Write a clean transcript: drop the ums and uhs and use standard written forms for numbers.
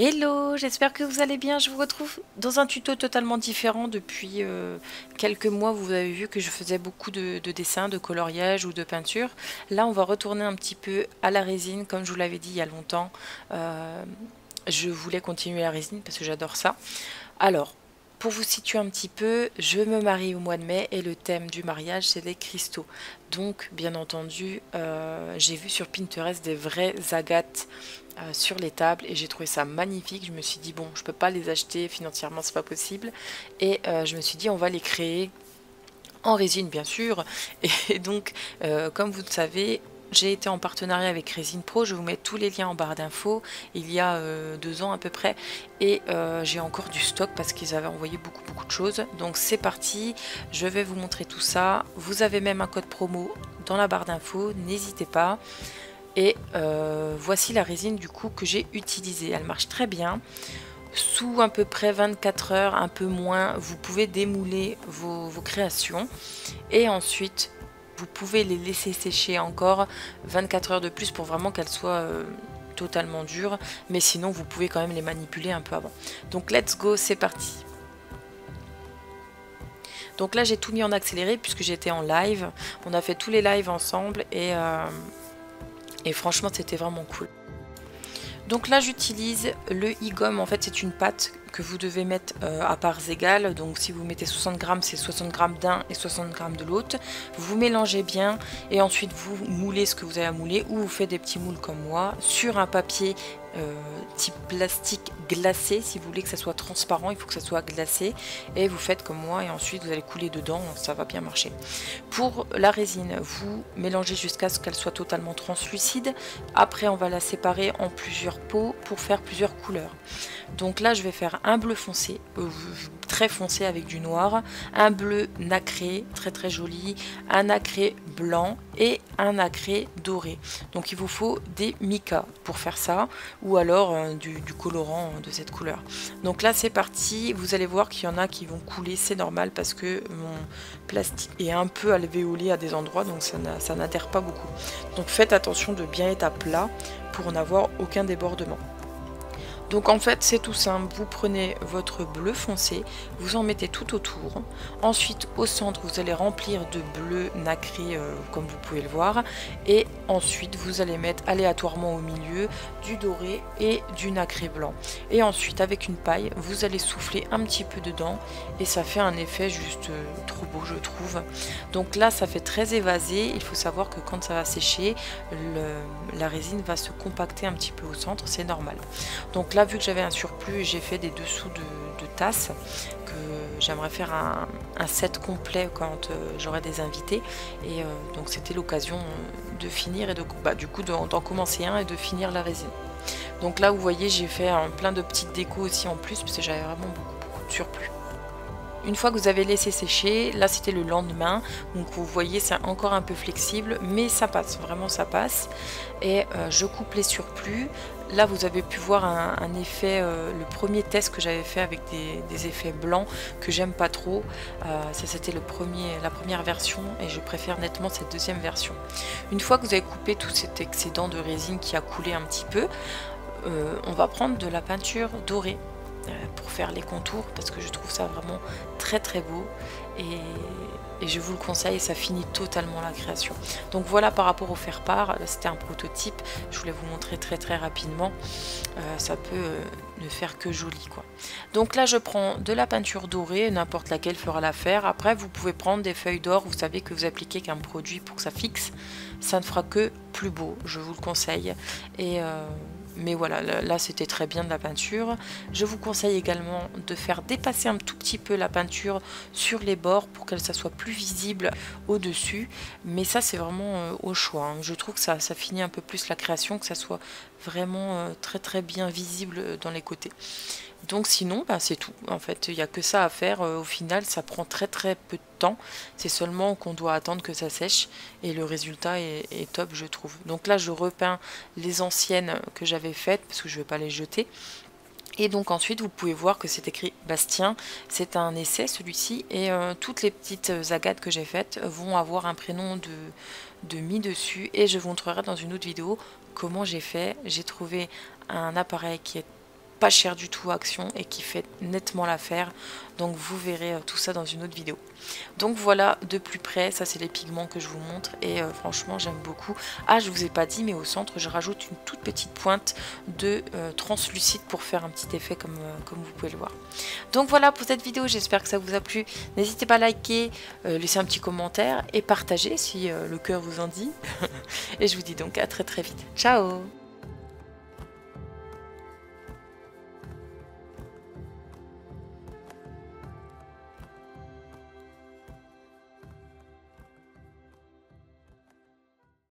Hello, j'espère que vous allez bien. Je vous retrouve dans un tuto totalement différent. Depuis quelques mois, vous avez vu que je faisais beaucoup de dessins, de coloriage ou de peinture. Là, on va retourner un petit peu à la résine, comme je vous l'avais dit il y a longtemps. Euh, je voulais continuer la résine parce que j'adore ça. Alors, pour vous situer un petit peu, je me marie au mois de mai et le thème du mariage, c'est les cristaux. Donc, bien entendu, j'ai vu sur Pinterest des vraies agates sur les tables et j'ai trouvé ça magnifique. Je me suis dit, bon, je peux pas les acheter financièrement, c'est pas possible. Et je me suis dit, on va les créer en résine, bien sûr. Et donc, comme vous le savez, j'ai été en partenariat avec Résine Pro, je vous mets tous les liens en barre d'infos, il y a 2 ans à peu près, et j'ai encore du stock parce qu'ils avaient envoyé beaucoup de choses. Donc c'est parti, je vais vous montrer tout ça. Vous avez même un code promo dans la barre d'infos, n'hésitez pas. Et voici la résine du coup que j'ai utilisée, elle marche très bien. Sous à peu près 24 heures, un peu moins, vous pouvez démouler vos créations et ensuite vous pouvez les laisser sécher encore 24 heures de plus pour vraiment qu'elles soient totalement dures, mais sinon vous pouvez quand même les manipuler un peu avant. Donc let's go, c'est parti. Donc là j'ai tout mis en accéléré puisque j'étais en live, on a fait tous les lives ensemble et franchement c'était vraiment cool. Donc là j'utilise le e-gomme, en fait c'est une pâte que vous devez mettre à parts égales. Donc si vous mettez 60 grammes, c'est 60 grammes d'un et 60 grammes de l'autre. Vous mélangez bien et ensuite vous moulez ce que vous avez à mouler ou vous faites des petits moules comme moi sur un papier type plastique glacé. Si vous voulez que ça soit transparent, il faut que ça soit glacé et vous faites comme moi et ensuite vous allez couler dedans, ça va bien marcher. Pour la résine, vous mélangez jusqu'à ce qu'elle soit totalement translucide. Après on va la séparer en plusieurs pots pour faire plusieurs couleurs. Donc là je vais faire un bleu foncé, très foncé avec du noir, un bleu nacré, très joli, un nacré blanc et un nacré doré. Donc il vous faut des micas pour faire ça, ou alors du colorant de cette couleur. Donc là c'est parti, vous allez voir qu'il y en a qui vont couler, c'est normal parce que mon plastique est un peu alvéolé à des endroits, donc ça n'adhère pas beaucoup. Donc faites attention de bien être à plat pour n'avoir aucun débordement. Donc en fait c'est tout simple, vous prenez votre bleu foncé, vous en mettez tout autour, ensuite au centre vous allez remplir de bleu nacré comme vous pouvez le voir, et ensuite vous allez mettre aléatoirement au milieu du doré et du nacré blanc. Et ensuite avec une paille vous allez souffler un petit peu dedans et ça fait un effet juste trop beau je trouve. Donc là ça fait très évasé, il faut savoir que quand ça va sécher, la résine va se compacter un petit peu au centre, c'est normal. Donc là vu que j'avais un surplus, j'ai fait des dessous de tasses que j'aimerais faire un set complet quand j'aurai des invités, et donc c'était l'occasion de finir et du coup d'en commencer un et de finir la résine. Donc là vous voyez j'ai fait plein de petites décos aussi en plus parce que j'avais vraiment beaucoup de surplus. Une fois que vous avez laissé sécher, là c'était le lendemain, donc vous voyez c'est encore un peu flexible, mais ça passe, vraiment ça passe. Et je coupe les surplus. Là vous avez pu voir un effet, le premier test que j'avais fait avec des effets blancs que j'aime pas trop. Ça c'était la première version et je préfère nettement cette deuxième version. Une fois que vous avez coupé tout cet excédent de résine qui a coulé un petit peu, on va prendre de la peinture dorée pour faire les contours parce que je trouve ça vraiment très beau et je vous le conseille, ça finit totalement la création. Donc voilà par rapport au faire-part, c'était un prototype, je voulais vous montrer très rapidement, ça peut ne faire que joli quoi. Donc là je prends de la peinture dorée, n'importe laquelle fera l'affaire. Après vous pouvez prendre des feuilles d'or, vous savez que vous appliquez qu'un produit pour que ça fixe, ça ne fera que plus beau, je vous le conseille. Et mais voilà, là c'était très bien de la peinture. Je vous conseille également de faire dépasser un tout petit peu la peinture sur les bords pour qu'elle soit plus visible au-dessus. Mais ça c'est vraiment au choix, hein. Je trouve que ça finit un peu plus la création, que ça soit vraiment très bien visible dans les côtés. Donc sinon c'est tout, en fait il n'y a que ça à faire. Au final ça prend très peu de temps, c'est seulement qu'on doit attendre que ça sèche et le résultat est top je trouve. Donc là je repeins les anciennes que j'avais faites parce que je ne vais pas les jeter. Et donc ensuite vous pouvez voir que c'est écrit Bastien, c'est un essai celui-ci, et toutes les petites agates que j'ai faites vont avoir un prénom de mis dessus, et je vous montrerai dans une autre vidéo comment j'ai fait. J'ai trouvé un appareil qui est pas cher du tout Action et qui fait nettement l'affaire. Donc vous verrez tout ça dans une autre vidéo. Donc voilà de plus près, ça c'est les pigments que je vous montre et franchement j'aime beaucoup. Ah, je vous ai pas dit, mais au centre je rajoute une toute petite pointe de translucide pour faire un petit effet comme vous pouvez le voir. Donc voilà pour cette vidéo, j'espère que ça vous a plu. N'hésitez pas à liker, laisser un petit commentaire et partager si le cœur vous en dit. Et je vous dis donc à très très vite. Ciao!